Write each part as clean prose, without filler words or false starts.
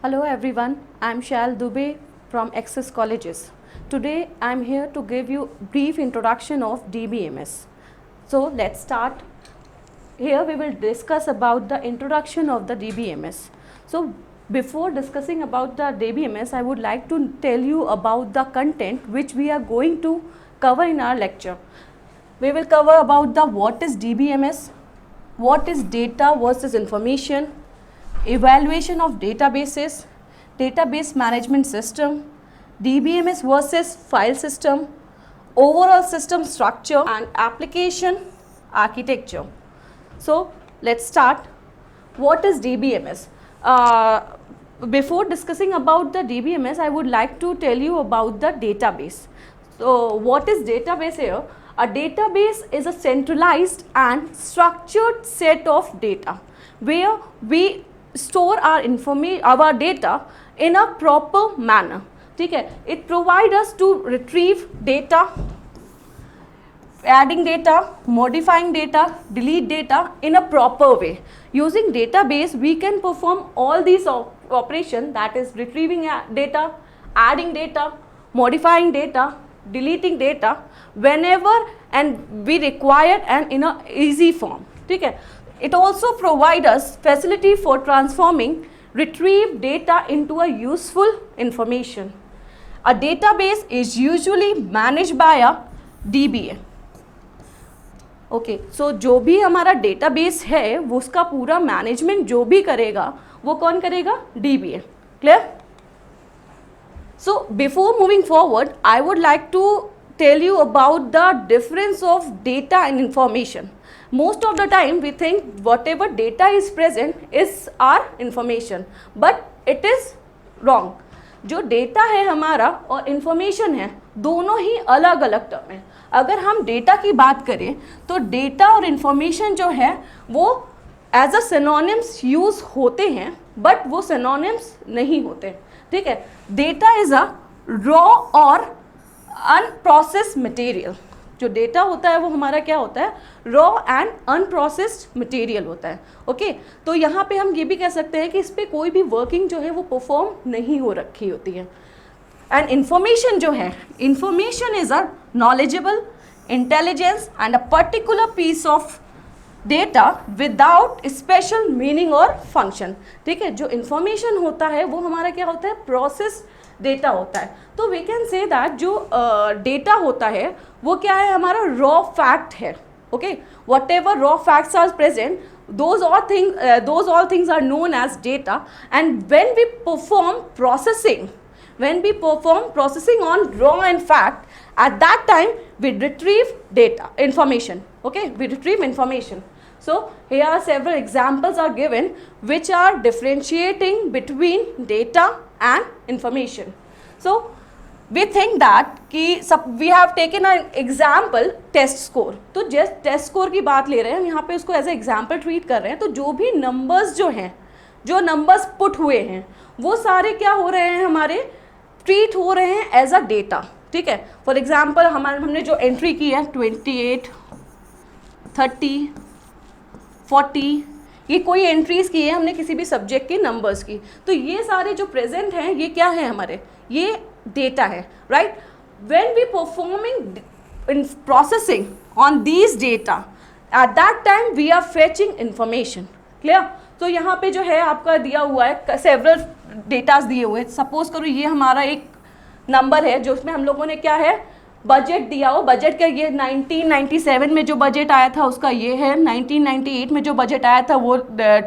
Hello everyone, I am Shail Dubey from Access Colleges. Today I am here to give you brief introduction of DBMS. So let's start. Here we will discuss about the introduction of the DBMS. So before discussing about the DBMS, I would like to tell you about the content which we are going to cover in our lecture. We will cover about the what is DBMS, what is data versus information, evaluation of databases, database management system, DBMS versus file system, overall system structure and application architecture. So let's start. What is DBMS? Before discussing about the DBMS, I would like to tell you about the database. So what is database here? A database is a centralized and structured set of data where we store our data in a proper manner. ठीक है, it provides us to retrieve data, adding data, modifying data, delete data in a proper way. Using database, we can perform all these operations, that is retrieving data, adding data, modifying data, deleting data whenever and we require and in a easy form. ठीक है. It also provides us facility for transforming retrieved data into a useful information. A database is usually managed by a DBA. Okay, so जो भी हमारा database है वो उसका पूरा management जो भी करेगा वो कौन करेगा? DBA. Clear? So before moving forward, I would like to tell you about the difference of data and information. Most of the time we think whatever data is present is our information, but it is wrong. जो data है हमारा और information है दोनों ही अलग अलग term है. अगर हम डेटा की बात करें तो डेटा और इन्फॉर्मेशन जो है वो एज अ सिनोनिम्स यूज होते हैं, बट वो सिनोनिम्स नहीं होते. ठीक है, डेटा इज अ रॉ और अनप्रोसेस्ड मटेरियल. जो डेटा होता है वो हमारा क्या होता है? रॉ एंड अनप्रोसेस्ड मटेरियल होता है. ओके, तो यहाँ पे हम ये भी कह सकते हैं कि इस पर कोई भी वर्किंग जो है वो परफॉर्म नहीं हो रखी होती है. एंड इंफॉर्मेशन जो है, information is a knowledgeable, intelligence and a particular piece of data without special meaning और फंक्शन. ठीक है, जो इंफॉर्मेशन होता है वो हमारा क्या होता है? प्रोसेस डेटा होता है. तो वी कैन से दैट जो डेटा होता है वो क्या है? हमारा रॉ फैक्ट है. Okay, whatever raw facts are present, those all things are known as data. And when we perform processing on raw and fact, at that time we retrieve data, information. Okay, we retrieve information. So here are several examples are given which are differentiating between data and information. So we think that कि we have taken an example test score. तो just test score की बात ले रहे हैं हम यहाँ पे, उसको एज ए एग्जाम्पल ट्रीट कर रहे हैं. तो जो भी नंबर्स जो हैं, जो नंबर्स पुट हुए हैं वो सारे क्या हो रहे हैं? हमारे ट्रीट हो रहे हैं एज अ डेटा. ठीक है, फॉर एग्जाम्पल हमने जो एंट्री की है 28, 30, 40, ये कोई एंट्रीज की है हमने किसी भी सब्जेक्ट के नंबर्स की. तो ये सारे जो प्रेजेंट हैं ये क्या है? हमारे ये डेटा है. Right, when we performing in processing on these data, at that time we are fetching information. Clear? तो यहाँ पे जो है आपका दिया हुआ है सेवरल डेटाज दिए हुए. सपोज करो ये हमारा एक नंबर है जो उसमें हम लोगों ने क्या है? बजट दिया हो. बजट का ये 1997 में जो बजट आया था उसका ये है. 1998 में जो बजट आया था वो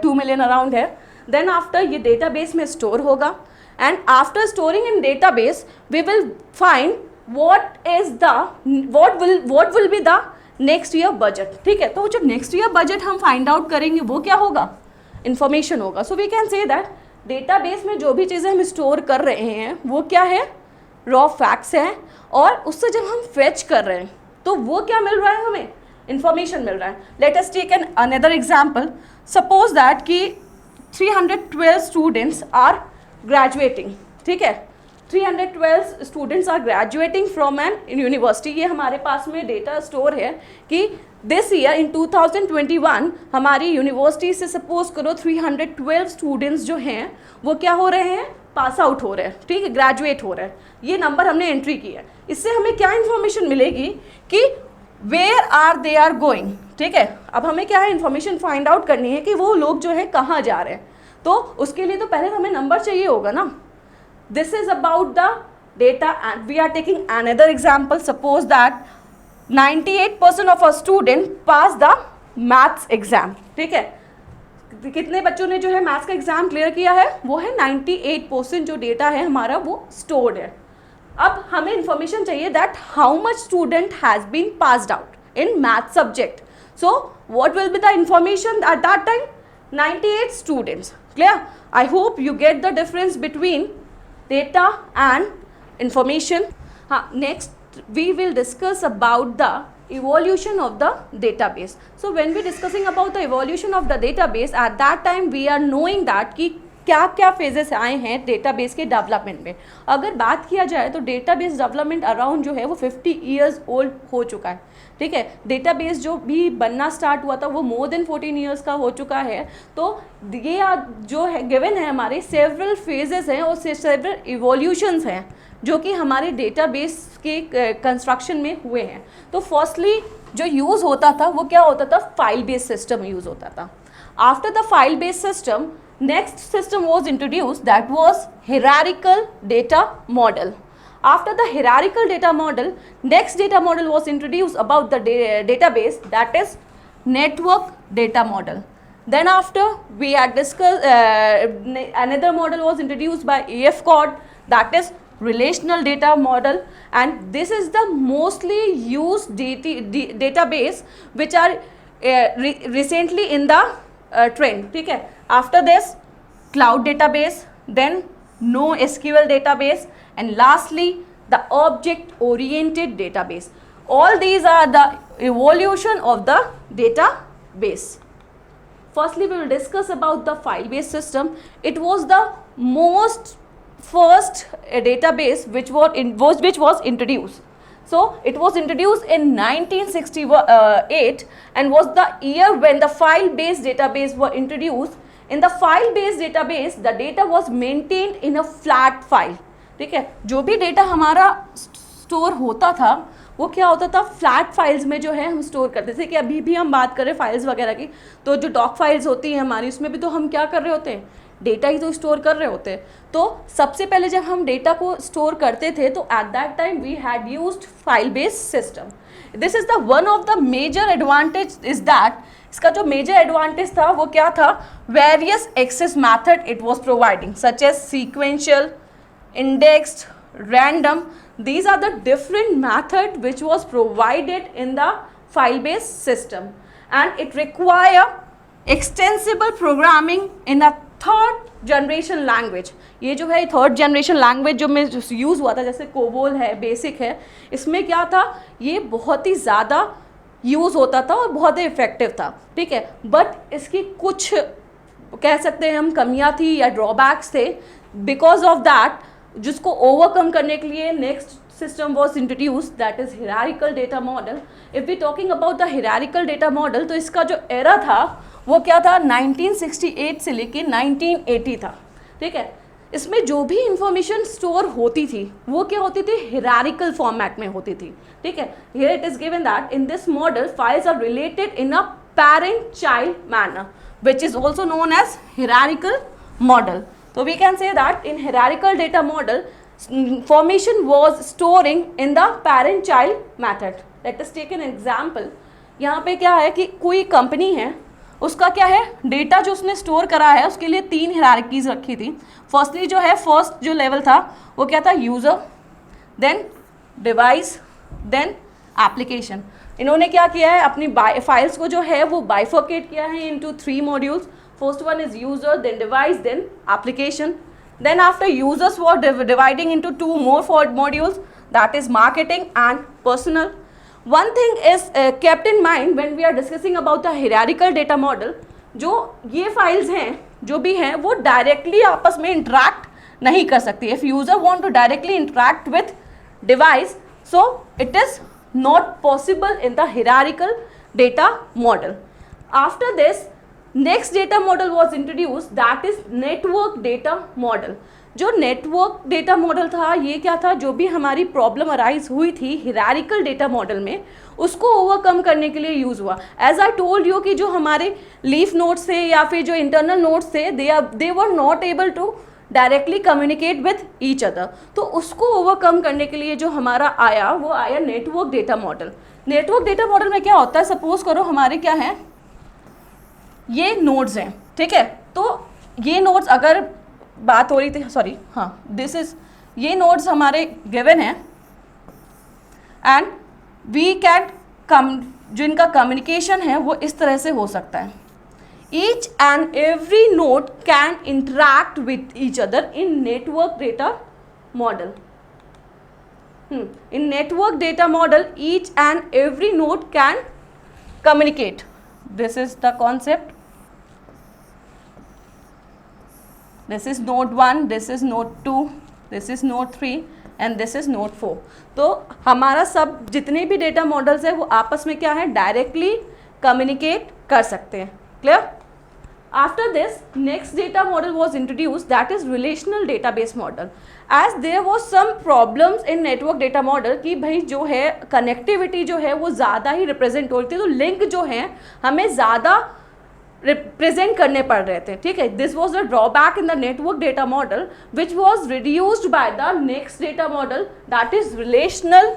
2 मिलियन अराउंड है. देन आफ्टर ये डेटाबेस में स्टोर होगा, and after storing in database we will find what will be the next year budget. ठीक है, तो जो नेक्स्ट ईयर बजट हम फाइंड आउट करेंगे वो क्या होगा? इन्फॉर्मेशन होगा. So we can say that database में जो भी चीज़ें हम स्टोर कर रहे हैं वो क्या है? रॉ फैक्ट्स हैं. और उससे जब हम फेच कर रहे हैं तो वो क्या मिल रहा है? हमें इंफॉर्मेशन मिल रहा है. Let us take an another example. Suppose that कि 312 स्टूडेंट्स आर ग्रेजुएटिंग. ठीक है, 312 students are graduating from an university. ये हमारे पास में डेटा स्टोर है कि दिस ईयर इन 2021 हमारी यूनिवर्सिटी से सपोज करो 312 स्टूडेंट्स जो हैं वो क्या हो रहे हैं, पास आउट हो रहे हैं, ठीक है, ग्रेजुएट हो रहे हैं। ये नंबर हमने एंट्री किया है। इससे हमें क्या इन्फॉर्मेशन मिलेगी कि where are they are going, ठीक है। अब हमें क्या है, इन्फॉर्मेशन फाइंड आउट करनी है कि वो लोग जो है कहाँ जा रहे हैं। तो उसके लिए तो पहले हमें नंबर चाहिए होगा ना। This is about the data and we are taking another example. Suppose that 98% of a student pass the maths exam, ठीक है। कितने बच्चों ने जो है मैथ्स का एग्जाम क्लियर किया है, वो है 98%। जो डेटा है हमारा वो स्टोर्ड है। अब हमें इंफॉर्मेशन चाहिए that how much student has been passed out in math subject. So what will be the information at that time, 98 students. Clear? I hope you get the difference between data and information. हाँ, next we will discuss about the evolution of the database. So when we discussing about the evolution of the database, at that time we are knowing that कि क्या क्या phases आए हैं database के development में। अगर बात किया जाए तो डेटाबेस डेवलपमेंट अराउंड जो है वो 50 ईयर्स ओल्ड हो चुका है, ठीक है। डेटाबेस जो भी बनना स्टार्ट हुआ था वो मोर देन 14 ईयर्स का हो चुका है। तो ये जो है गिवन है हमारे सेवरल फेजेस हैं और सेवरल इवोल्यूशंस हैं जो कि हमारे डेटाबेस के कंस्ट्रक्शन में हुए हैं। तो फर्स्टली जो यूज़ होता था वो क्या होता था, फाइल बेस्ड सिस्टम यूज़ होता था। After the file based system next system was introduced, that was hierarchical data model. After the hierarchical data model, next data model was introduced about the database, that is network data model. Then after we had discussed another model was introduced by AF Cod, that is relational data model, and this is the mostly used database which are recently in the trend, ठीक है। After this cloud database, then NoSQL database, and lastly the object oriented database. All these are the evolution of the database. Firstly we will discuss about the file based system. It was the most first database which was introduced. So it was introduced in 1968 and was the year when the file based database were introduced. In the file based database the data was maintained in a flat file, ठीक है। जो भी data हमारा store होता था वो क्या होता था, फ्लैट फाइल्स में जो है हम स्टोर करते थे। कि अभी भी हम बात करें फाइल्स वगैरह की, तो जो डॉक फाइल्स होती हैं हमारी, उसमें भी तो हम क्या कर रहे होते हैं, डेटा ही तो स्टोर कर रहे होते हैं। तो सबसे पहले जब हम डेटा को स्टोर करते थे तो at that time we had used file based system. This is the one of the major advantage is that, इसका जो मेजर एडवांटेज था वो क्या था, various access method it was providing such as sequential, indexed, random. These are the different method which was provided in the file based system, and it require extensible programming in a third generation language. ये जो है third generation language जो में use हुआ था, जैसे COBOL है, basic है, इसमें क्या था, ये बहुत ही ज़्यादा यूज़ होता था और बहुत ही इफेक्टिव था, ठीक है। बट इसकी कुछ कह सकते हैं हम कमियां थी या ड्रॉबैक्स थे। बिकॉज ऑफ दैट जिसको ओवरकम करने के लिए next system was introduce, that is hierarchical data model. If we talking about the hierarchical data model, तो इसका जो एरा था वो क्या था, 1968 से लेके 1980 था, ठीक है। इसमें जो भी इंफॉर्मेशन स्टोर होती थी वो क्या होती थी, हिरारिकल फॉर्मेट में होती थी, ठीक है। Here it is given that in this model files are related in a parent child manner which is also known as hierarchical model. So we can say that in hierarchical data model information was storing in the parent child method. Let us take an example. यहाँ पे क्या है कि कोई company है, उसका क्या है, डेटा जो उसने स्टोर करा है उसके लिए 3 हायरार्कीज रखी थी। फर्स्टली जो है फर्स्ट जो लेवल था वो क्या था, user, then device, then application. इन्होंने क्या किया है, अपनी फाइल्स को जो है वो बाइफर्केट किया है into 3 modules. First one is user, then device, then application. Then after users were dividing into 2 more modules, that is marketing and personal. One thing is kept in mind when we are discussing about the hierarchical data model, जो ये files हैं जो भी हैं वो directly आपस में interact नहीं कर सकती. If user want to directly interact with device, so it is not possible in the hierarchical data model. After this, next data model was introduced, that is network data model. जो network data model था, ये क्या था, जो भी हमारी problem arise हुई थी हिरारिकल डेटा मॉडल में, उसको ओवरकम करने के लिए यूज़ हुआ. एज आई टोल्ड यू कि जो हमारे लीफ नोड्स थे या फिर जो इंटरनल नोड्स थे, they were not able to directly communicate with each other. तो उसको ओवरकम करने के लिए जो हमारा आया, वो आया network data model. Network data model में क्या होता है, सपोज करो हमारे क्या है, ये नोड्स हैं, ठीक है. तो ये नोड्स, अगर बात हो रही थी, सॉरी, हाँ, दिस इज, ये नोड्स हमारे गिवन हैं एंड वी कैन जो इनका कम्युनिकेशन है वो इस तरह से हो सकता है. Each and every node can interact with each other in network data model. In network data model, each and every node can communicate. This is the concept. This is node 1, this is node 2, this is node 3 and this is node 4. तो हमारा सब जितने भी data models है वो आपस में क्या है, डायरेक्टली कम्युनिकेट कर सकते हैं. Clear? After this, next data model was introduced, that is relational database model. As there was some problems in network data model कि भाई जो है कनेक्टिविटी जो है वो ज़्यादा ही रिप्रेजेंट होती है, तो लिंक जो है हमें ज़्यादा रिप्रेजेंट करने पड़ रहे थे, ठीक है. This was the drawback in the network data model which was reduced by the next data model, that is relational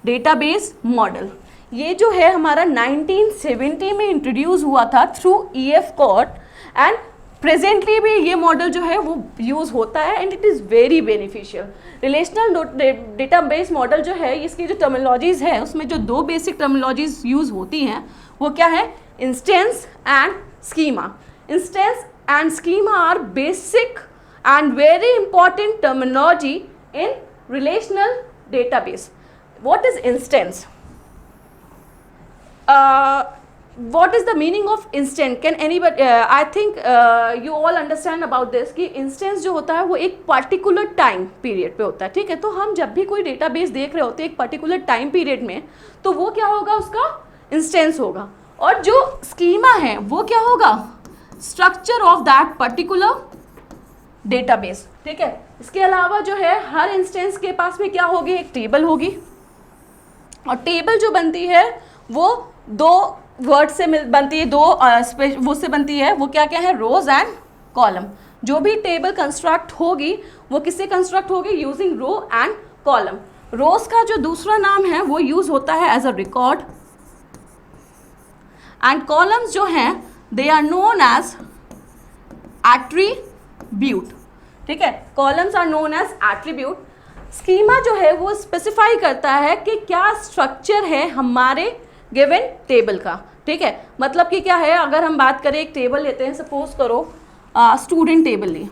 database model. ये जो है हमारा 1970 में इंट्रोड्यूस हुआ था through EF Codd and presently भी ये मॉडल जो है वो यूज़ होता है and it is very beneficial. Relational database model जो है, इसकी जो टर्मिनोलॉजीज़ है उसमें जो दो बेसिक टर्मिनोलॉजीज़ यूज़ होती हैं वो क्या है, instance and schema. Instance and schema are basic and very important terminology in relational database. What is instance? what is the meaning of instant? Can anybody I think you all understand about this कि instance जो होता है वो एक particular time period पे होता है, ठीक है. तो हम जब भी कोई database देख रहे होते हैं एक particular time period में, तो वो क्या होगा, उसका instance होगा. और जो schema है वो क्या होगा, structure of that particular database, ठीक है. इसके अलावा जो है हर instance के पास में क्या होगी, एक table होगी. और table जो बनती है वो दो वर्ड से बनती है, दो वो से बनती है, वो क्या क्या है, रोज एंड कॉलम. जो भी टेबल कंस्ट्रक्ट होगी वो किससे कंस्ट्रक्ट होगी, using row and column. Rows का जो दूसरा नाम है वो यूज होता है as a record and columns जो हैं they are known as attribute, ठीक है. Columns are known as attribute. Schema जो है वो स्पेसिफाई करता है कि क्या स्ट्रक्चर है हमारे गिवन टेबल का, ठीक है. मतलब कि क्या है, अगर हम बात करें एक टेबल लेते हैं, सपोज करो स्टूडेंट टेबल ले,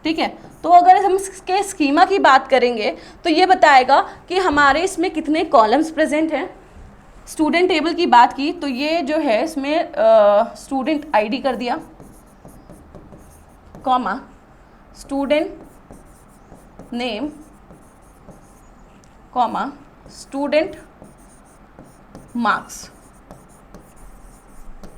ठीक है. तो अगर हम इसके स्कीमा की बात करेंगे तो ये बताएगा कि हमारे इसमें कितने कॉलम्स प्रेजेंट हैं. स्टूडेंट टेबल की बात की तो ये जो है इसमें स्टूडेंट आईडी कर दिया, comma student name, comma student marks.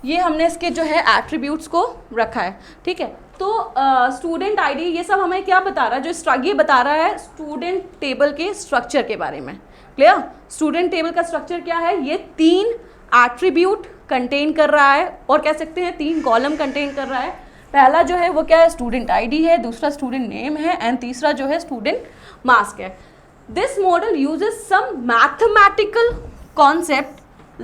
ये हमने इसके जो है एट्रीब्यूट्स को रखा है, ठीक है. तो स्टूडेंट आईडी ये सब हमें क्या बता रहा है, जो ये बता रहा है स्टूडेंट टेबल के स्ट्रक्चर के बारे में. क्लियर? स्टूडेंट टेबल का स्ट्रक्चर क्या है, ये 3 एट्रीब्यूट कंटेन कर रहा है और कह सकते हैं 3 कॉलम कंटेन कर रहा है. पहला जो है वो क्या है, स्टूडेंट आईडी है, दूसरा स्टूडेंट नेम है एंड तीसरा जो है स्टूडेंट मार्क्स है. This model uses some mathematical concept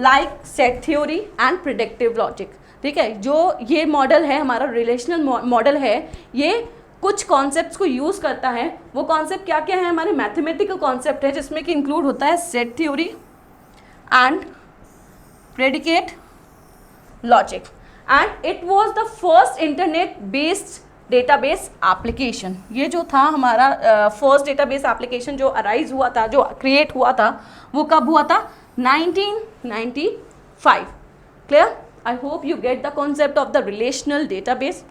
like set theory and predictive logic, ठीक है. जो ये मॉडल है हमारा रिलेशनल मॉडल है, ये कुछ कॉन्सेप्ट्स को यूज़ करता है. वो कॉन्सेप्ट क्या क्या है, हमारे मैथमेटिकल कॉन्सेप्ट है जिसमें कि इंक्लूड होता है set theory and predicate logic. And it was the first internet based database application. ये जो था हमारा फर्स्ट डेटाबेस एप्लीकेशन जो अराइज हुआ था, जो क्रिएट हुआ था, वो कब हुआ था, 1995. Clear? I hope you get the concept of the relational database.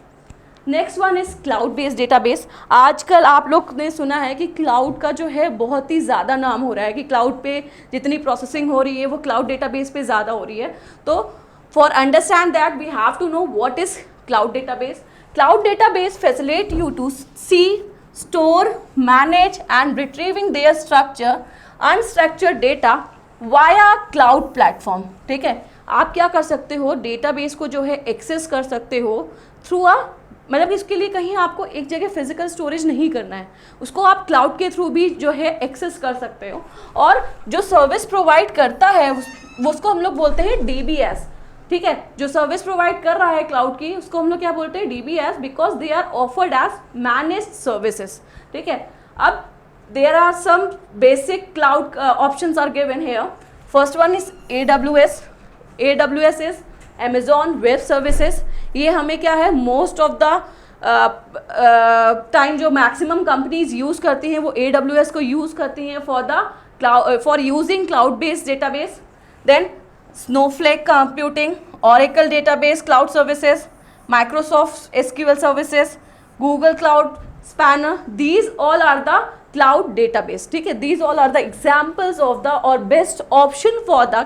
Next one is cloud based database. आजकल आप लोग ने सुना है कि क्लाउड का जो है बहुत ही ज़्यादा नाम हो रहा है कि क्लाउड पे जितनी प्रोसेसिंग हो रही है वो क्लाउड डेटाबेस पे ज़्यादा हो रही है। तो for understand that we have to know what is cloud database. Cloud database facilitate you to see, store, manage and retrieving their structure unstructured data via cloud platform. ठीक है, आप क्या कर सकते हो, डेटाबेस को जो है एक्सेस कर सकते हो थ्रू मतलब इसके लिए कहीं आपको एक जगह फिजिकल स्टोरेज नहीं करना है, उसको आप क्लाउड के थ्रू भी जो है एक्सेस कर सकते हो। और जो सर्विस प्रोवाइड करता है वो उसको हम लोग बोलते हैं DBS। ठीक है, जो सर्विस प्रोवाइड कर रहा है क्लाउड की उसको हम लोग क्या बोलते हैं, DBS, because they are offered as managed services. ठीक है, अब there are some basic cloud options are given here. First one is AWS। AWS is Amazon web services. ये हमें क्या है, मोस्ट ऑफ द टाइम जो मैक्सिमम कंपनीज यूज़ करती हैं वो AWS को यूज़ करती हैं for using cloud based database. Then Snowflake computing, Oracle database cloud services, Microsoft SQL services, Google cloud spanner, these all are the cloud database। ठीक है, these all are the examples of the or best option for the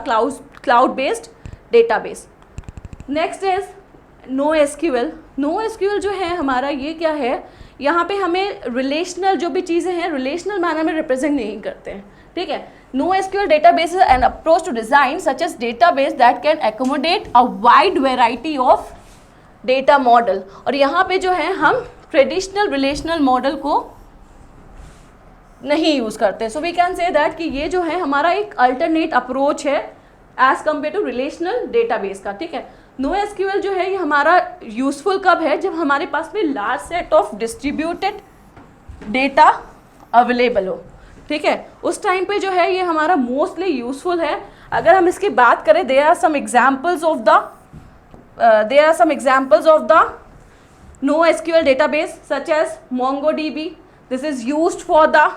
cloud based database। Next is NoSQL। NoSQL जो है हमारा ये क्या है, यहाँ पे हमें रिलेशनल जो भी चीज़ें हैं रिलेशनल मैनर में रिप्रेजेंट नहीं करते हैं। ठीक है, NoSQL database is an approach to design such as database that can accommodate a wide variety of data model। और यहाँ पे जो है हम ट्रेडिशनल रिलेशनल मॉडल को नहीं यूज़ करते। So we can say that कि ये जो है हमारा एक अल्टरनेट अप्रोच है as compare to relational database का। ठीक है, NoSQL जो है ये हमारा यूजफुल कब है, जब हमारे पास में large set of distributed data available हो। ठीक है, उस टाइम पे जो है ये हमारा मोस्टली यूजफुल है। अगर हम इसकी बात करें, there are some examples of the NoSQL database such as MongoDB। This is used for the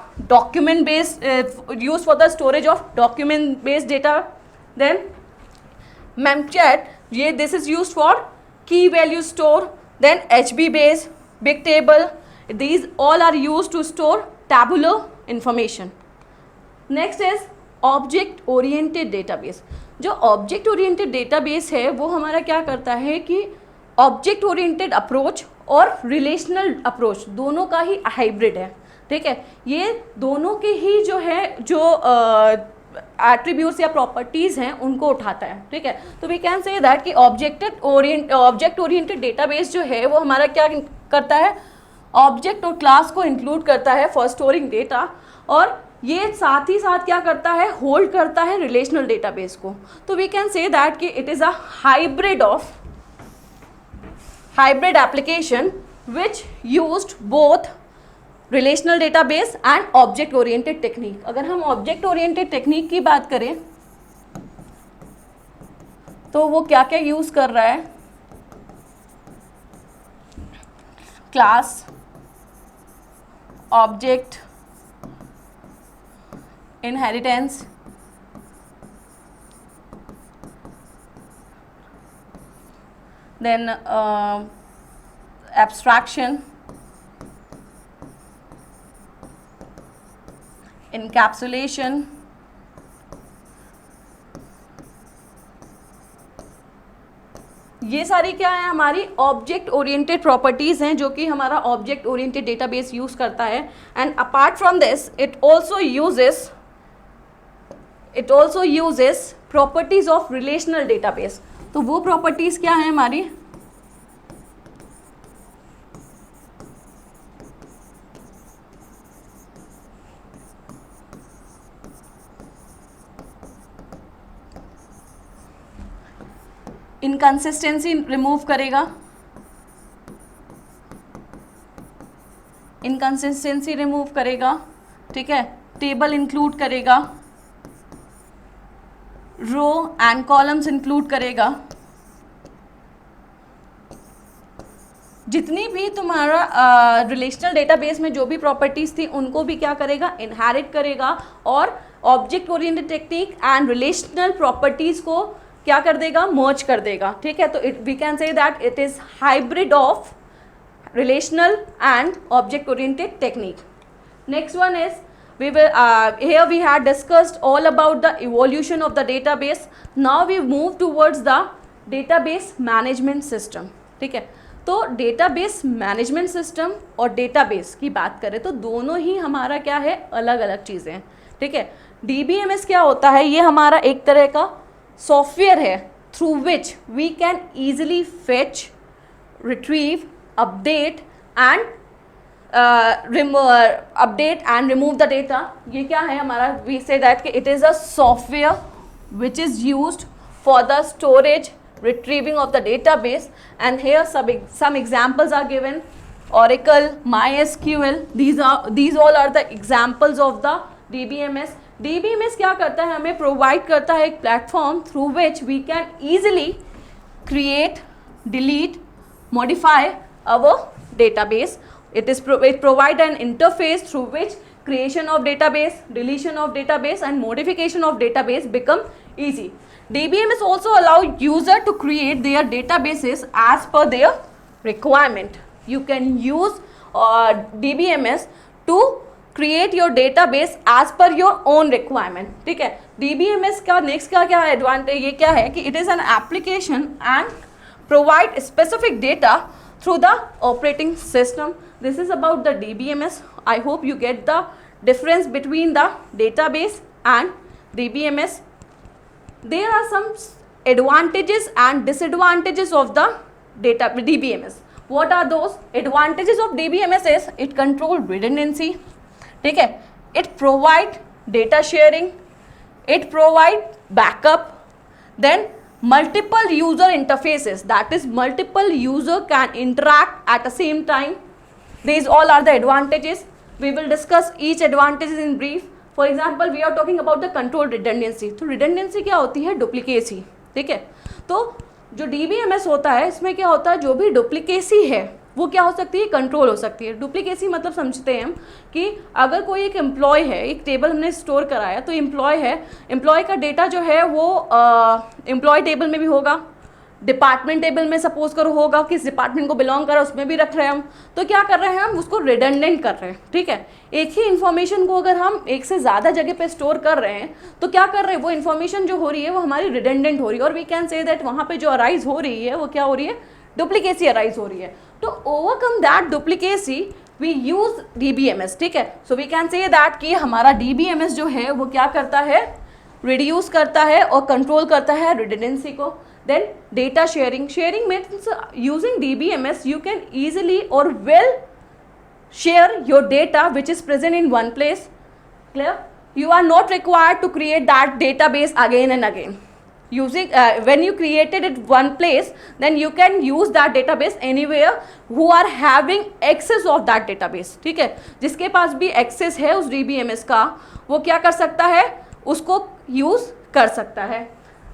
used for the storage of document based data। Then Memchat, this is used for key value store। Then HBase, Bigtable, these all are used to store tabular information। Next is object oriented database. जो object oriented database है वो हमारा क्या करता है कि object oriented approach और relational approach दोनों का ही हाइब्रिड है। ठीक है, ये दोनों के ही जो है जो एट्रीब्यूट्स या प्रॉपर्टीज़ हैं उनको उठाता है। ठीक है, तो वी कैन से दैट कि ऑब्जेक्ट ओरिएंटेड डेटाबेस जो है वो हमारा क्या करता है, ऑब्जेक्ट और क्लास को इंक्लूड करता है फॉर स्टोरिंग डेटा, और ये साथ ही साथ क्या करता है, होल्ड करता है रिलेशनल डेटाबेस को। तो वी कैन से दैट कि it is a hybrid application which used both relational database and object oriented technique। अगर हम object oriented technique की बात करें तो वो क्या क्या यूज़ कर रहा है, class, object, inheritance, then abstraction, encapsulation, ये सारी क्या है, हमारी ऑब्जेक्ट ओरिएंटेड प्रॉपर्टीज़ हैं जो कि हमारा ऑब्जेक्ट ओरिएंटेड डेटाबेस यूज़ करता है। And apart from this it also uses properties of relational database. तो वो प्रॉपर्टीज़ क्या है हमारी, इनकंसिस्टेंसी रिमूव करेगा, ठीक है, टेबल इंक्लूड करेगा, रो एंड कॉलम्स इंक्लूड करेगा, जितनी भी तुम्हारा रिलेशनल डेटाबेस में जो भी प्रॉपर्टीज़ थी उनको भी क्या करेगा, इनहेरिट करेगा, और object oriented technique and relational properties को क्या कर देगा, मर्ज कर देगा। ठीक है, तो we can say that it is hybrid of relational and object oriented technique. Next one is we will here we had discussed all about the evolution of the database. Now we move towards the database management system. ठीक है, तो database management system और database की बात करें तो दोनों ही हमारा क्या है, अलग अलग चीज़ें हैं. ठीक है, DBMS क्या होता है, ये हमारा एक तरह का सॉफ्टवेयर है through which we can easily fetch, retrieve, update and remove the data. ये क्या है हमारा, वी से दैट कि it is a software which is used for the storage, retrieving of the database, and here some examples are given. Oracle, MySQL, these all are the examples of the DBMS. DBMS क्या करता है, हमें provide करता है एक platform through which we can easily create, delete, modify our database. It provide an interface through which creation of database, deletion of database and modification of database become easy. DBMS also allow user to create their databases as per their requirement. You can use DBMS to create your database as per your own requirement. ठीक है, DBMS का next का क्या advantage, ये क्या है कि it is an application and provide specific data through the operating system. This is about the DBMS. I hope you get the difference between the database and DBMS. There are some advantages and disadvantages of the DBMS. What are those? Advantages of DBMS is it control redundancy. ठीक है, it provide data sharing, it provide backup, then multiple user interfaces, that is multiple user can interact at the same time. These all are the advantages. We will discuss each advantages in brief. For example we are talking about the control redundancy. तो रिडंडेंसी क्या होती है, duplicacy. ठीक है, तो जो DBMS होता है इसमें क्या होता है, जो भी डुप्लीकेसी है वो क्या हो सकती है, कंट्रोल हो सकती है. डुप्लीकेसी मतलब समझते हैं हम कि अगर कोई एक एम्प्लॉय है, एक टेबल हमने स्टोर कराया तो एम्प्लॉय है, एम्प्लॉय का डेटा जो है वो एम्प्लॉय टेबल में भी होगा, डिपार्टमेंट टेबल में सपोज करो होगा, किस डिपार्टमेंट को बिलोंग कर रहा है उसमें भी रख रहे हैं हम. तो क्या कर रहे हैं हम, उसको रिडंडेंट कर रहे हैं. ठीक है, एक ही इन्फॉर्मेशन को अगर हम एक से ज़्यादा जगह पे स्टोर कर रहे हैं तो क्या कर रहे हैं, वो इन्फॉर्मेशन जो हो रही है वो हमारी रिडंडेंट हो रही है. और वी कैन से दैट वहाँ पे जो अराइज हो रही है वो क्या हो रही है, डुप्लीकेसी अराइज हो रही है. तो overcome that duplicacy we use DBMS. ठीक है, so we can say that कि हमारा DBMS जो है वो क्या करता है, रिड्यूस करता है और कंट्रोल करता है रिडंडेंसी को. Then data sharing. Sharing means using DBMS you can easily or well share your data which is present in one place. Clear? You are not required to create that database again and again. Using when you created it one place, then you can use that database anywhere who are having access of that database. ठीक है, जिसके पास भी access है उस DBMS का वो क्या कर सकता है, उसको use कर सकता है.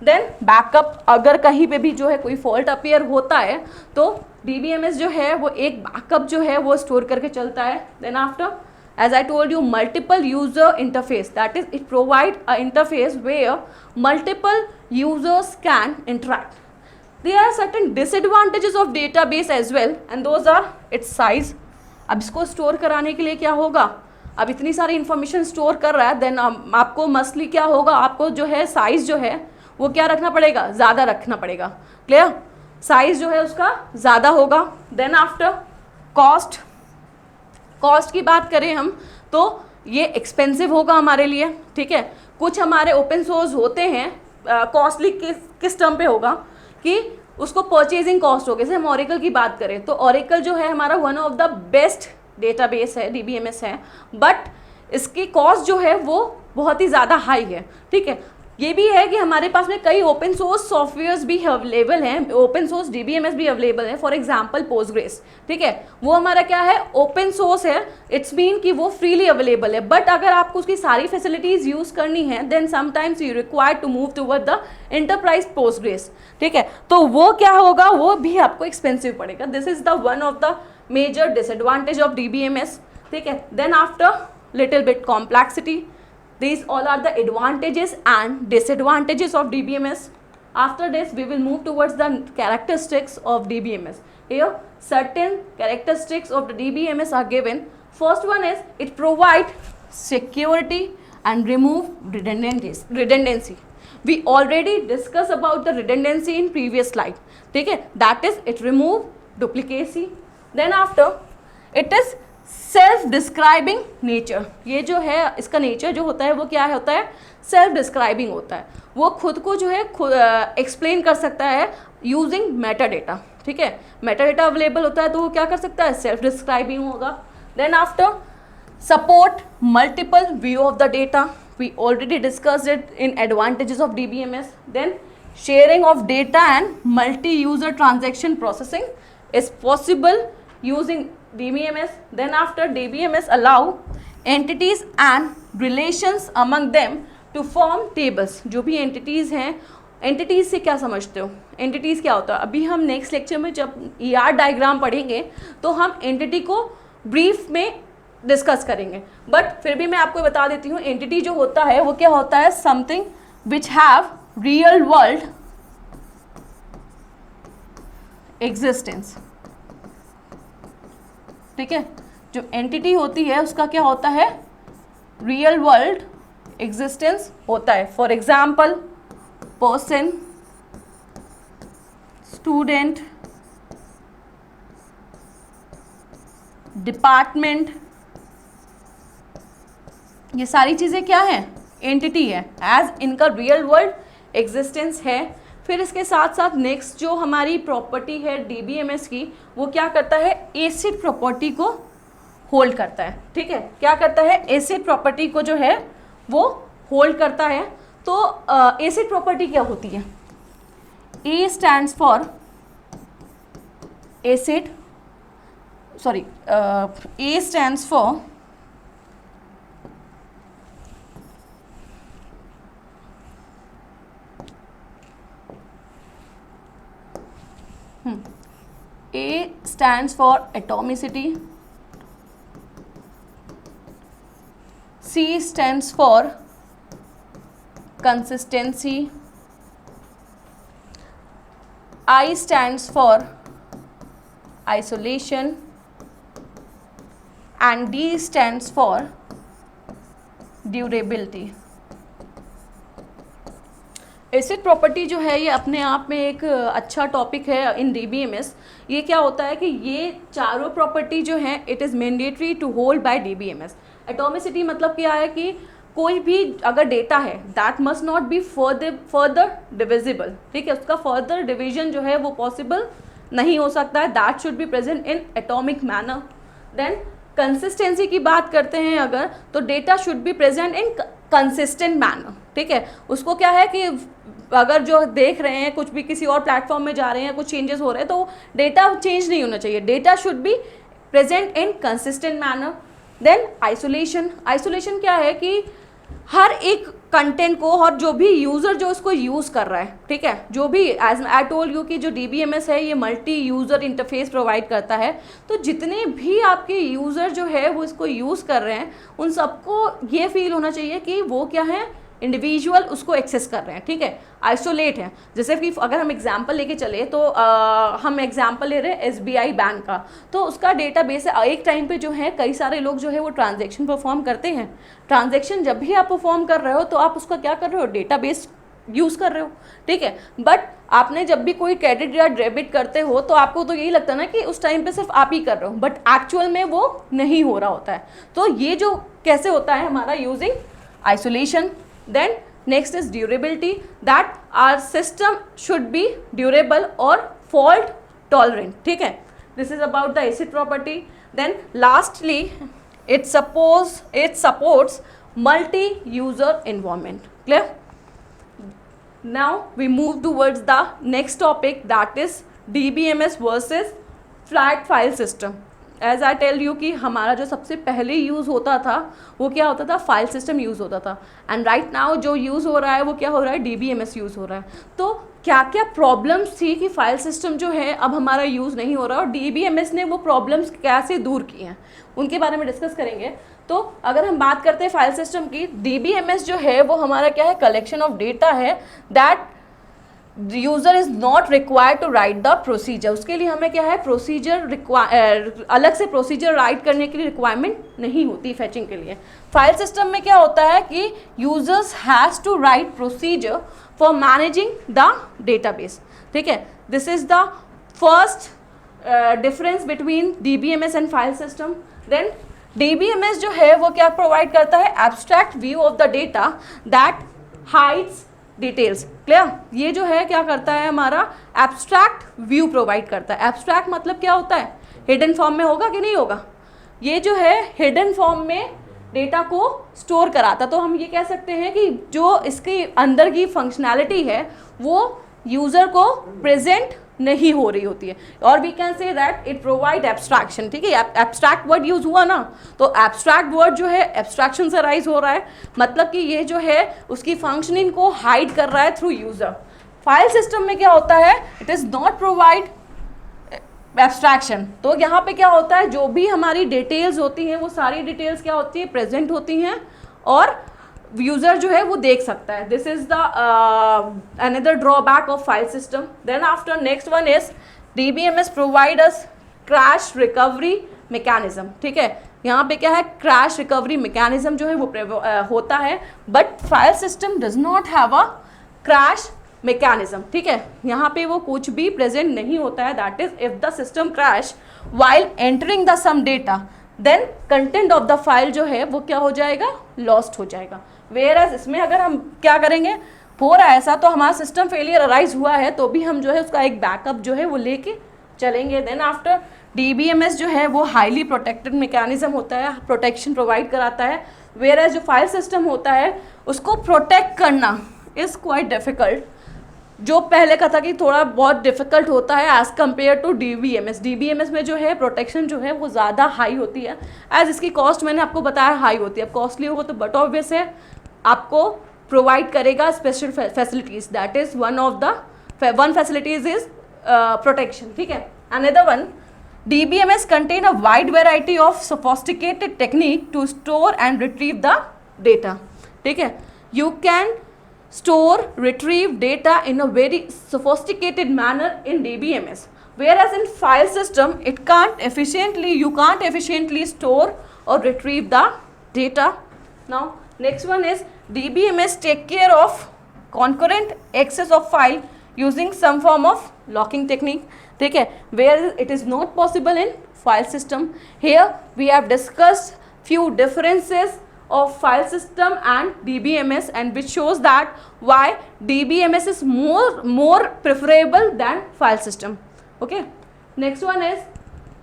देन बैकअप, अगर कहीं पे भी जो है कोई फॉल्ट अपीयर होता है तो DBMS जो है वो एक बैकअप जो है वो स्टोर करके चलता है. Then after as I told you multiple user interface, that is it provide a interface where multiple users can interact. There are certain disadvantages of database as well and those are its size. अब इसको store कराने के लिए क्या होगा, अब इतनी सारी इंफॉर्मेशन स्टोर कर रहा है देन आपको मसली क्या होगा, आपको जो है साइज जो है वो क्या रखना पड़ेगा, ज़्यादा रखना पड़ेगा. क्लियर, साइज जो है उसका ज़्यादा होगा. देन आफ्टर कॉस्ट, कॉस्ट की बात करें हम तो ये एक्सपेंसिव होगा हमारे लिए. ठीक है, कुछ हमारे ओपन सोर्स होते हैं कॉस्टली किस टर्म पे होगा कि उसको परचेजिंग कॉस्ट होगी. जैसे हम ऑरेकल की बात करें तो ऑरेकल जो है हमारा one of the best database है, DBMS है, बट इसकी कॉस्ट जो है वो बहुत ही ज़्यादा हाई है. ठीक है, ये भी है कि हमारे पास में कई ओपन सोर्स सॉफ्टवेयर्स भी अवेलेबल हैं, ओपन सोर्स DBMS भी अवेलेबल है. For example Postgres. ठीक है, वो हमारा क्या है, ओपन सोर्स है. इट्स मीन कि वो फ्रीली अवेलेबल है. बट अगर आपको उसकी सारी फैसिलिटीज़ यूज़ करनी है then sometimes you require to move toward the enterprise Postgres. ठीक है, तो वो क्या होगा, वो भी आपको एक्सपेंसिव पड़ेगा. This is the one of the major disadvantage of DBMS. ठीक है, then after little bit complexity. These all are the advantages and disadvantages of DBMS. After this we will move towards the characteristics of DBMS. Here certain characteristics of the DBMS are given. First one is it provide security and remove redundancy. We already discussed about the redundancy in previous slide. ठीक है, that is it remove duplicacy. Then after it is self describing nature. ये जो है इसका nature जो होता है वो क्या होता है, सेल्फ डिस्क्राइबिंग होता है. वो खुद को जो है एक्सप्लेन कर सकता है यूजिंग मेटा डेटा. ठीक है, मेटा डेटा अवेलेबल होता है तो वो क्या कर सकता है, सेल्फ डिस्क्राइबिंग होगा. Then after support multiple view of the data. We already discussed it in advantages of DBMS. Then sharing of data and multi user transaction processing is possible using DBMS. Then after DBMS allow entities and relations among them to form tables. जो भी entities हैं, entities से क्या समझते हो, entities क्या होता है, अभी हम नेक्स्ट लेक्चर में जब ER डायग्राम पढ़ेंगे तो हम entity को ब्रीफ में डिस्कस करेंगे. बट फिर भी मैं आपको बता देती हूँ, entity जो होता है वो क्या होता है, something which have real world existence. ठीक है, जो एंटिटी होती है उसका क्या होता है, रियल वर्ल्ड एग्जिस्टेंस होता है. For example person, student, department, ये सारी चीज़ें क्या है, एंटिटी है, एज इनका रियल वर्ल्ड एग्जिस्टेंस है. फिर इसके साथ साथ नेक्स्ट जो हमारी प्रॉपर्टी है DBMS की, वो क्या करता है, एसिड प्रॉपर्टी को होल्ड करता है. ठीक है, क्या करता है, एसिड प्रॉपर्टी को जो है वो होल्ड करता है. तो एसिड प्रॉपर्टी क्या होती है, ए stands for acid, sorry A stands for A stands for atomicity, C stands for consistency, I stands for isolation, and D stands for durability. Acid property जो है ये अपने आप में एक अच्छा टॉपिक है इन DBMS. ये क्या होता है कि ये चारों प्रॉपर्टी जो है it is mandatory to hold by DBMS. Atomicity मतलब क्या है कि कोई भी अगर डेटा है that must not be further divisible. ठीक है, उसका फर्दर डिवीजन जो है वो पॉसिबल नहीं हो सकता है, that should be present in atomic manner. Then consistency की बात करते हैं अगर, तो data should be present in consistent manner. ठीक है, उसको क्या है कि अगर जो देख रहे हैं कुछ भी किसी और प्लेटफॉर्म में जा रहे हैं, कुछ चेंजेस हो रहे हैं, तो डेटा चेंज नहीं होना चाहिए, data should be present in consistent manner. Then isolation. Isolation क्या है कि हर एक कंटेंट को और जो भी यूज़र जो इसको यूज़ कर रहा है, ठीक है, जो भी एज आई टोल्ड यू कि जो DBMS है ये मल्टी यूज़र इंटरफेस प्रोवाइड करता है. तो जितने भी आपके यूज़र जो है वो इसको यूज़ कर रहे हैं उन सबको ये फील होना चाहिए कि वो क्या है, इंडिविजुअल उसको एक्सेस कर रहे हैं. ठीक है, आइसोलेट है. जैसे कि अगर हम एग्जांपल लेके चले तो हम एग्जांपल ले रहे हैं SBI बैंक का, तो उसका डेटाबेस है. एक टाइम पे जो है कई सारे लोग जो है वो ट्रांजैक्शन परफॉर्म करते हैं. ट्रांजैक्शन जब भी आप परफॉर्म कर रहे हो तो आप उसका क्या कर रहे हो, डेटाबेस यूज़ कर रहे हो. ठीक है, बट आपने जब भी कोई क्रेडिट या डेबिट करते हो तो आपको तो यही लगता है ना कि उस टाइम पे सिर्फ आप ही कर रहे हो, बट एक्चुअल में वो नहीं हो रहा होता है. तो ये जो कैसे होता है हमारा using isolation. Then next is durability, that our system should be durable or fault tolerant. ठीक है, this is about the acid property. Then lastly it supports multi-user environment. Clear? Now we move towards the next topic, that is DBMS versus flat file system. As I tell you कि हमारा जो सबसे पहले use होता था वो क्या होता था, फाइल सिस्टम यूज़ होता था. एंड राइट नाउ जो यूज़ हो रहा है वो क्या हो रहा है, DBMS यूज़ हो रहा है. तो क्या क्या प्रॉब्लम्स थी कि फाइल सिस्टम जो है अब हमारा यूज़ नहीं हो रहा, और DBMS ने वो प्रॉब्लम्स कैसे दूर की हैं उनके बारे में डिस्कस करेंगे. तो अगर हम बात करते हैं फाइल सिस्टम की, DBMS जो है वो हमारा क्या है, कलेक्शन ऑफ डेटा है that user is not required to write the procedure, उसके लिए हमें क्या है प्रोसीजर अलग से प्रोसीजर राइट करने के लिए रिक्वायरमेंट नहीं होती फेचिंग के लिए। फाइल सिस्टम में क्या होता है कि users has to write procedure for managing the database, ठीक है। This is the first difference between DBMS and file system. Then DBMS जो है वो क्या प्रोवाइड करता है, abstract view of the data that hides details. Clear, ये जो है क्या करता है हमारा एब्स्ट्रैक्ट व्यू प्रोवाइड करता है। एब्स्ट्रैक्ट मतलब क्या होता है, हिडन फॉर्म में होगा कि नहीं होगा, ये जो है हिडन फॉर्म में डेटा को स्टोर कराता। तो हम ये कह सकते हैं कि जो इसके अंदर की फंक्शनैलिटी है वो यूज़र को प्रेजेंट नहीं हो रही होती है, और we can say that it provide abstraction, ठीक है। एब्स्ट्रैक्ट वर्ड यूज हुआ ना, तो एब्स्ट्रैक्ट वर्ड जो है एब्स्ट्रैक्शन से राइज हो रहा है, मतलब कि ये जो है उसकी फंक्शनिंग को हाइड कर रहा है थ्रू यूजर। फाइल सिस्टम में क्या होता है, it is not provide abstraction. तो यहाँ पे क्या होता है, जो भी हमारी डिटेल्स होती हैं वो सारी डिटेल्स क्या होती है प्रेजेंट होती हैं और यूजर जो है वो देख सकता है। This is the another drawback of file system. Then after next one is DBMS provide us crash recovery mechanism, ठीक है। यहाँ पे क्या है, क्रैश रिकवरी मैकेनिज्म जो है वो होता है, but file system does not have a crash mechanism, ठीक है। यहाँ पे वो कुछ भी प्रेजेंट नहीं होता है। That is if the system crash while entering the some data then content of the file जो है वो क्या हो जाएगा, लॉस्ट हो जाएगा। वेयर एज इसमें अगर हम क्या करेंगे, हो रहा है ऐसा तो हमारा सिस्टम फेलियर अराइज हुआ है तो भी हम जो है उसका एक बैकअप जो है वो लेके चलेंगे। देन आफ्टर DBMS जो है वो हाईली प्रोटेक्टेड मैकेनिज्म होता है, प्रोटेक्शन प्रोवाइड कराता है। वेयर एज जो फाइल सिस्टम होता है उसको प्रोटेक्ट करना इज़ क्वाइट डिफ़िकल्ट, जो पहले का था कि थोड़ा बहुत डिफ़िकल्ट होता है एज़ कम्पेयर टू DBMS में जो है प्रोटेक्शन जो है वो ज़्यादा हाई होती है, एज इसकी कॉस्ट मैंने आपको बताया हाई होती है। अब कॉस्टली होगा तो बट ऑब्वियस है आपको प्रोवाइड करेगा special facilities, that is one facilities is protection, ठीक है। Another one, DBMS contain a wide variety of sophisticated technique to store and retrieve the data, ठीक है। You can store, retrieve data in a very sophisticated manner in DBMS, whereas in file system you can't efficiently store or retrieve the data. Now next one is DBMS take care of concurrent access of file using some form of locking technique, ठीक है, where it is not possible in file system. Here we have discussed few differences of file system and DBMS and which shows that why DBMS is more preferable than file system. Okay, next one is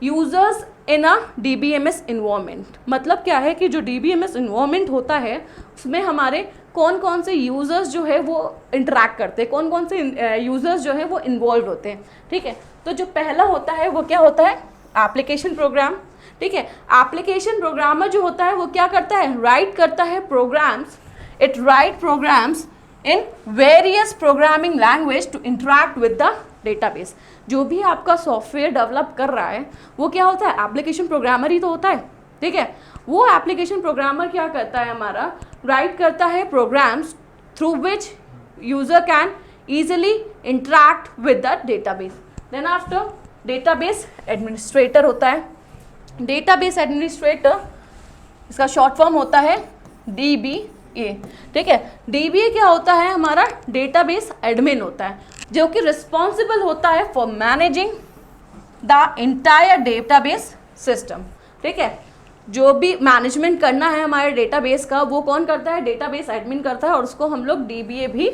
users in a DBMS environment। मतलब क्या है कि जो DBMS environment होता है उसमें हमारे कौन कौन से यूज़र्स जो है वो इंटरेक्ट करते हैं, कौन कौन से यूज़र्स जो है वो इन्वॉल्व होते हैं, ठीक है। तो जो पहला होता है वो क्या होता है, एप्लीकेशन प्रोग्राम, ठीक है। एप्लीकेशन प्रोग्रामर जो होता है वो क्या करता है, राइट करता है programs, it write programs in various programming language to interact with the database. जो भी आपका सॉफ्टवेयर डेवलप कर रहा है वो क्या होता है, एप्लीकेशन प्रोग्रामर ही तो होता है, ठीक है। वो एप्लीकेशन प्रोग्रामर क्या करता है हमारा, राइट करता है programs through which user can easily interact with the database. Then after database administrator होता है। डेटाबेस एडमिनिस्ट्रेटर इसका शॉर्ट फॉर्म होता है DBA, ठीक है। DBA क्या होता है, हमारा डेटाबेस एडमिन होता है जो कि रिस्पॉन्सिबल होता है for managing the entire database system, ठीक है। जो भी मैनेजमेंट करना है हमारे डेटाबेस का वो कौन करता है, डेटाबेस एडमिन करता है, और उसको हम लोग DBA भी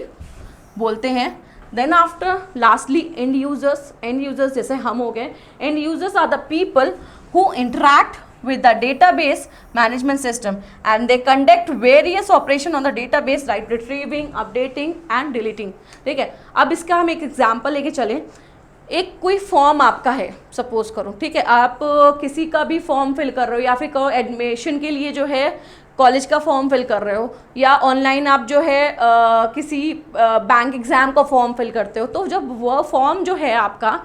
बोलते हैं। Then after lastly end users जैसे हम हो गए। End users are the people who interact with the database management system and they conduct various operation on the database like retrieving, updating and deleting, ठीक है। अब इसका हम एक एग्जांपल लेके चलें। एक कोई फॉर्म आपका है सपोज करो, ठीक है, आप किसी का भी फॉर्म फिल कर रहे हो या फिर कहो एडमिशन के लिए जो है कॉलेज का फॉर्म फिल कर रहे हो या ऑनलाइन आप जो है किसी बैंक एग्ज़ाम का फॉर्म फिल करते हो। तो जब वह फॉर्म जो है आपका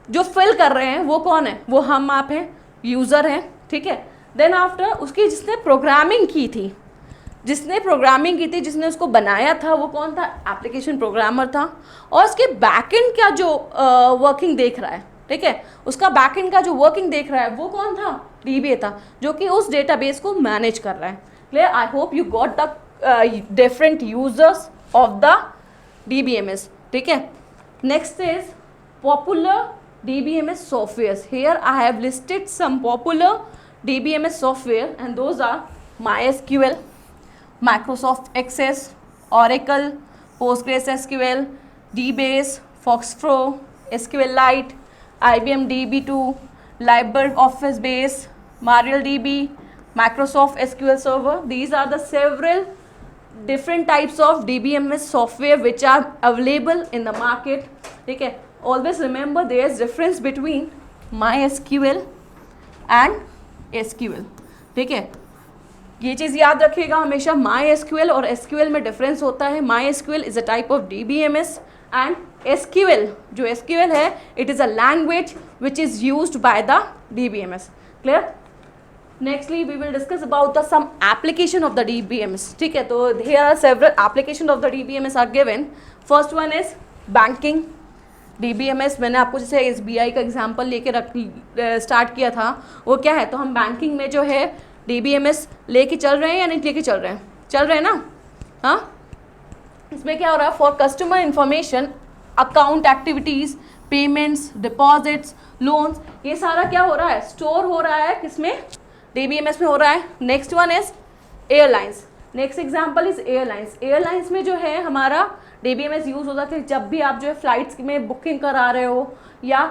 जो फिल कर रहे हैं वो कौन है, वो हम आप हैं, यूज़र हैं, ठीक है। देन आफ्टर उसकी जिसने प्रोग्रामिंग की थी जिसने प्रोग्रामिंग की थी, जिसने उसको बनाया था, वो कौन था? एप्लीकेशन प्रोग्रामर था। और उसके बैकएंड का जो वर्किंग देख रहा है, ठीक है, उसका बैकएंड का जो वर्किंग देख रहा है वो कौन था? DBA था, जो कि उस डेटाबेस को मैनेज कर रहा है। Clear? I hope you got the different users of the DBMS, ठीक है। Next is popular DBMS softwares. Here I have listed some popular DBMS software and those are MySQL, Microsoft Access, Oracle, PostgreSQL, DBase, FoxPro, SQLite, IBM DB2, LibreOffice Base, MariaDB, Microsoft SQL Server. These are the several different types of DBMS software which are available in the market. ठीक है, always remember there is difference between MySQL and SQL. ठीक है, ये चीज़ याद रखिएगा हमेशा, MySQL और SQL में डिफरेंस होता है। MySQL is a type of DBMS and SQL, जो SQL है, it is a language which is used by the DBMS. Clear? Nextly we will discuss about the some application of the DBMS. ठीक है, तो here are several application of the DBMS are given. First one is banking DBMS. मैंने आपको जैसे SBI का example लेके start किया था, वो क्या है, तो हम बैंकिंग में जो है DBMS लेके चल रहे हैं या नहीं लेके चल रहे हैं? चल रहे हैं ना? हाँ, इसमें क्या हो रहा है? For customer information, account activities, payments, deposits, loans, ये सारा क्या हो रहा है? स्टोर हो रहा है किसमें? DBMS में हो रहा है. Next one is airlines. Next example is airlines. Airlines में जो है हमारा DBMS यूज़ होता है जब भी आप जो है फ्लाइट्स में बुकिंग करा रहे हो या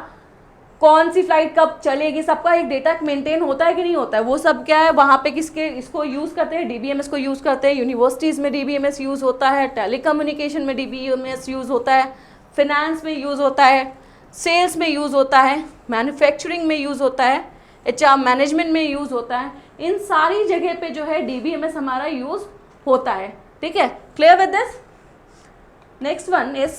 कौन सी फ्लाइट कब चलेगी, सबका एक डेटा मेंटेन होता है कि नहीं होता है? वो सब क्या है वहाँ पे किसके इसको यूज़ करते हैं? DBMS को यूज़ करते हैं. यूनिवर्सिटीज़ में DBMS यूज़ होता है, टेलीकम्युनिकेशन में DBMS यूज़ होता है, फिनेंस में यूज़ होता है, सेल्स में यूज़ होता है, मैन्युफैक्चरिंग में यूज़ होता है, HR मैनेजमेंट में यूज़ होता है. इन सारी जगह पे जो है DBMS हमारा यूज़ होता है. ठीक है, clear with this? Next one is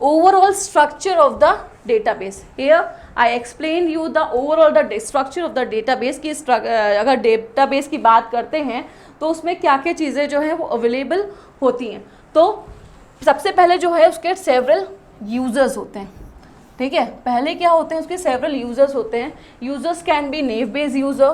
overall structure of the database. Here I explain you the overall the structure of the database की अगर database की बात करते हैं तो उसमें क्या क्या चीज़ें जो है वो अवेलेबल होती हैं. तो सबसे पहले जो है उसके several users होते हैं. ठीक है, पहले क्या होते हैं उसके several users होते हैं. Users can be naive based user,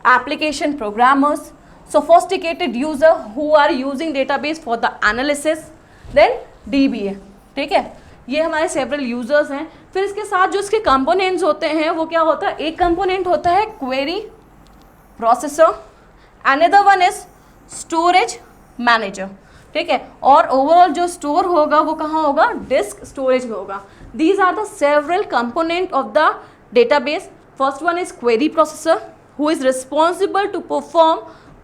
application programmers, sophisticated user who are using database for the analysis, then DBA. ठीक है, ये हमारे सेवरल यूजर्स हैं. फिर इसके साथ जो इसके कंपोनेंट्स होते हैं वो क्या होता है? एक कंपोनेंट होता है query processor, another one is storage manager. ठीक है, और ओवरऑल जो स्टोर होगा वो कहाँ होगा? डिस्क स्टोरेज में होगा. These are the several component of the database. First one is query processor who is responsible to perform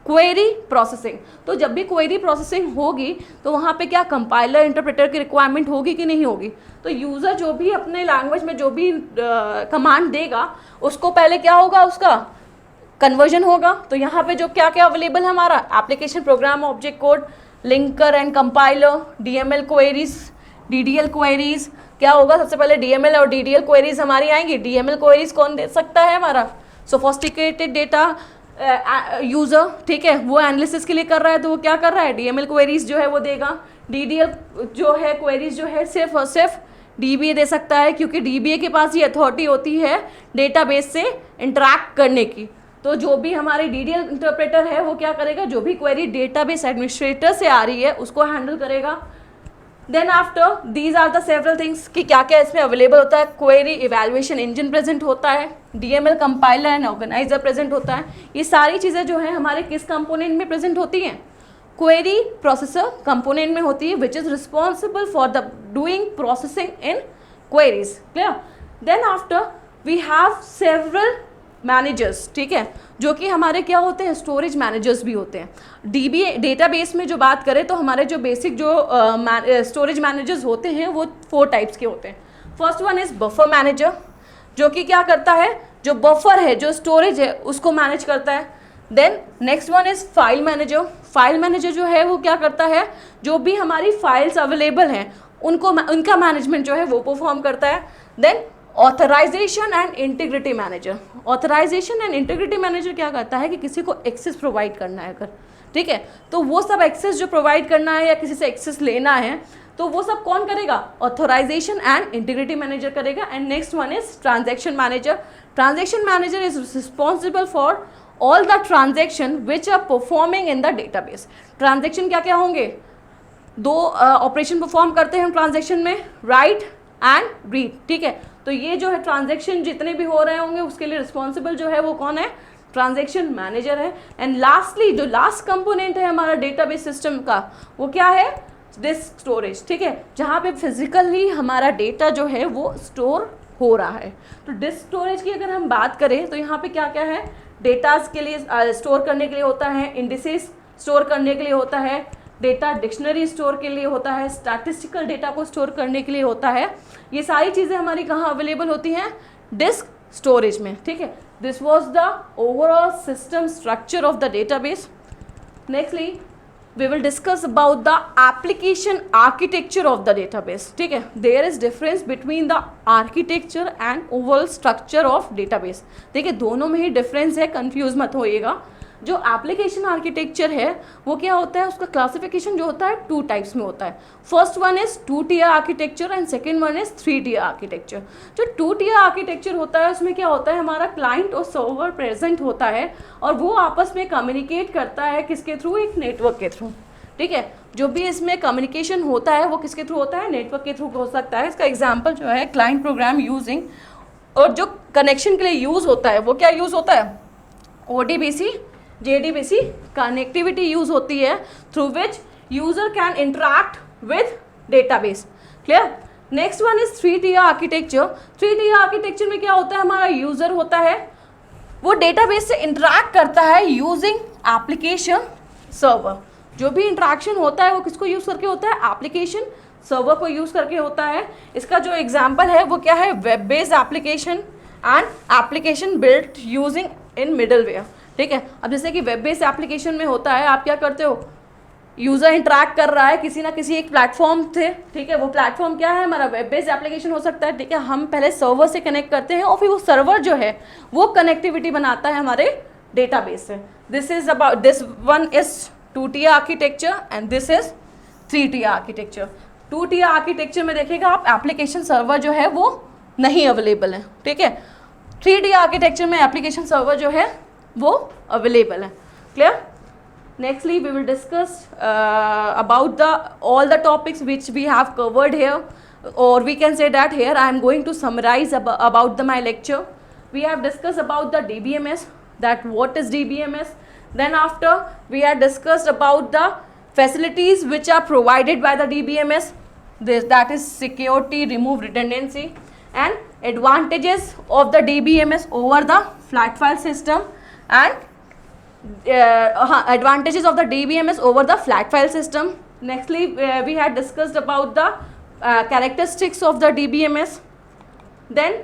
query processing. तो जब भी क्वेरी प्रोसेसिंग होगी तो वहाँ पे क्या कंपाइलर इंटरप्रेटर की रिक्वायरमेंट होगी कि नहीं होगी? तो यूज़र जो भी अपने लैंग्वेज में जो भी कमांड देगा उसको पहले क्या होगा? उसका कन्वर्जन होगा. तो यहाँ पे जो क्या क्या अवेलेबल है हमारा? Application program object code, linker and compiler, DML queries, DDL queries. क्या होगा? सबसे पहले DML और DDL क्वेरीज हमारी आएंगी. DML क्वेरीज कौन दे सकता है? हमारा सोफिस्टिकेटेड डेटा यूज़र. ठीक है, वो एनालिसिस के लिए कर रहा है तो वो क्या कर रहा है? DML क्वेरीज जो है वो देगा. DDL जो है क्वेरीज जो है सिर्फ और सिर्फ DBA दे सकता है, क्योंकि DBA के पास ये अथॉरिटी होती है डेटाबेस से इंटरैक्ट करने की. तो जो भी हमारे DDL इंटरप्रेटर है वो क्या करेगा? जो भी क्वेरी डेटाबेस एडमिनिस्ट्रेटर से आ रही है उसको हैंडल करेगा. Then after these are the several things कि क्या क्या इसमें अवेलेबल होता है. क्वेरी इवैल्यूएशन इंजन प्रेजेंट होता है, DML compiler and organiser present होता है. ये सारी चीज़ें जो है हमारे किस कंपोनेंट में प्रेजेंट होती हैं? क्वेरी प्रोसेसर कंपोनेंट में होती है, which is responsible for the doing processing in queries. Clear? Then after we have several managers. ठीक है, जो कि हमारे क्या होते हैं? स्टोरेज मैनेजर्स भी होते हैं. DBA डेटाबेस में जो बात करें तो हमारे जो बेसिक जो स्टोरेज मैनेजर्स होते हैं वो 4 टाइप्स के होते हैं. First one is buffer manager, जो कि क्या करता है? जो बफर है, जो स्टोरेज है, उसको मैनेज करता है. Then next one is file manager. File manager जो है वो क्या करता है? जो भी हमारी फाइल्स अवेलेबल हैं उनका मैनेजमेंट जो है वो परफॉर्म करता है. Then authorization and integrity manager. Authorization and integrity manager क्या करता है कि किसी को एक्सेस प्रोवाइड करना है अगर, ठीक है। तो वो सब एक्सेस जो प्रोवाइड करना है या किसी से एक्सेस लेना है तो वो सब कौन करेगा, ऑथोराइजेशन एंड इंटीग्रिटी मैनेजर करेगा। And next one is transaction manager. Transaction manager is responsible for all the transaction which are performing in the database. Transaction क्या क्या होंगे, दो ऑपरेशन परफॉर्म करते हैं हम ट्रांजैक्शन में, राइट एंड रीड, ठीक है। तो ये जो है ट्रांजैक्शन जितने भी हो रहे होंगे उसके लिए रिस्पॉन्सिबल जो है वो कौन है, ट्रांजैक्शन मैनेजर है। एंड लास्टली जो लास्ट कंपोनेंट है हमारा डेटाबेस सिस्टम का वो क्या है, डिस्क स्टोरेज, ठीक है, जहाँ पे फिजिकली हमारा डेटा जो है वो स्टोर हो रहा है। तो डिस्क स्टोरेज की अगर हम बात करें तो यहाँ पे क्या क्या है, डेटाज के लिए स्टोर करने के लिए होता है, इंडिसेस स्टोर करने के लिए होता है, डेटा डिक्शनरी स्टोर के लिए होता है, स्टैटिस्टिकल डेटा को स्टोर करने के लिए होता है। ये सारी चीज़ें हमारी कहाँ अवेलेबल होती हैं, डिस्क स्टोरेज में, ठीक है। This was the overall system structure of the database. Nextly we will discuss about the application architecture of the database, ठीक है। there is difference between the architecture and overall structure of database, देखिए दोनों में ही difference है, confuse मत होइएगा। जो application architecture है वो क्या होता है, उसका क्लासिफिकेशन जो होता है 2 टाइप्स में होता है। First one is 2 tier architecture and second one is 3 tier architecture. जो 2 tier आर्किटेक्चर होता है उसमें क्या होता है, हमारा क्लाइंट और सर्वर प्रेजेंट होता है और वो आपस में कम्युनिकेट करता है किसके थ्रू, एक नेटवर्क के थ्रू, ठीक है। जो भी इसमें कम्युनिकेशन होता है वो किसके थ्रू होता है, नेटवर्क के थ्रू हो सकता है। इसका एग्जाम्पल जो है क्लाइंट प्रोग्राम यूजिंग, और जो कनेक्शन के लिए यूज़ होता है वो क्या यूज़ होता है, ODBC JDBC कनेक्टिविटी यूज होती है through which user can interact with database, clear. Next one is 3 tier architecture. 3 tier architecture में क्या होता है, हमारा यूजर होता है वो डेटाबेस से इंटरैक्ट करता है यूजिंग एप्लीकेशन सर्वर। जो भी इंटरेक्शन होता है वो किसको यूज करके होता है, एप्लीकेशन सर्वर को यूज करके होता है। इसका जो एग्जांपल है वो क्या है, web based application and application built using in middleware, ठीक है। अब जैसे कि वेब बेस्ड एप्लीकेशन में होता है, आप क्या करते हो, यूज़र इंटरैक्ट कर रहा है किसी ना किसी एक प्लेटफॉर्म से, ठीक है। वो प्लेटफॉर्म क्या है, हमारा वेब बेस्ड एप्लीकेशन हो सकता है, ठीक है। हम पहले सर्वर से कनेक्ट करते हैं और फिर वो सर्वर जो है वो कनेक्टिविटी बनाता है हमारे डेटाबेस से। This is about, this one is 2 tier architecture and this is 3 tier architecture. 2 tier architecture में देखिएगा आप एप्लीकेशन सर्वर जो है वो नहीं अवेलेबल है, ठीक है। 3 tier आर्किटेक्चर में एप्लीकेशन सर्वर जो है वो अवेलेबल है, clear. Nextly, we will discuss about all the topics which we have covered here, or we can say that here I am going to summarize about my lecture. We have discussed about the DBMS, that what is DBMS. Then after we have discussed about the facilities which are provided by the DBMS, that is security, remove redundancy, and advantages of the DBMS over the flat file system, and advantages of the DBMS over the flat file system. Nextly, we had discussed about the characteristics of the DBMS. Then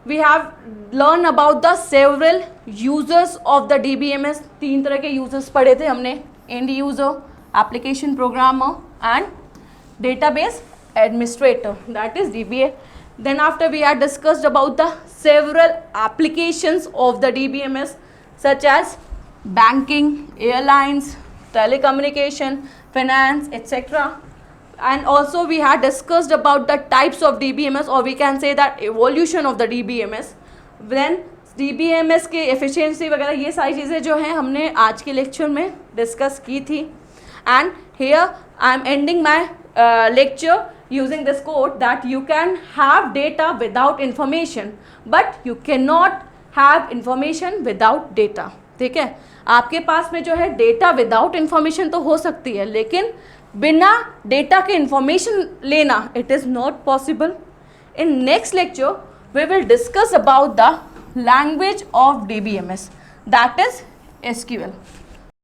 we have learned about the several users of the DBMS. 3 तरह के users पढ़े थे हमने, end user, application programmer and database administrator, that is DBA. Then after we had discussed about the several applications of the DBMS such as banking, airlines, telecommunication, finance, etc. And also we had discussed about the types of DBMS, or we can say that evolution of the DBMS. Then DBMS के efficiency वगैरह ये सारी चीज़ें जो हैं हमने आज के लेक्चर में डिस्कस की थी. And here I am ending my lecture using this quote that you can have data without information, but you cannot have information without data. ठीक है, आपके पास में जो है डेटा विदाउट इन्फॉर्मेशन तो हो सकती है, लेकिन बिना डेटा के इन्फॉर्मेशन लेना it is not possible. In next lecture we will discuss about the language of DBMS, that is SQL.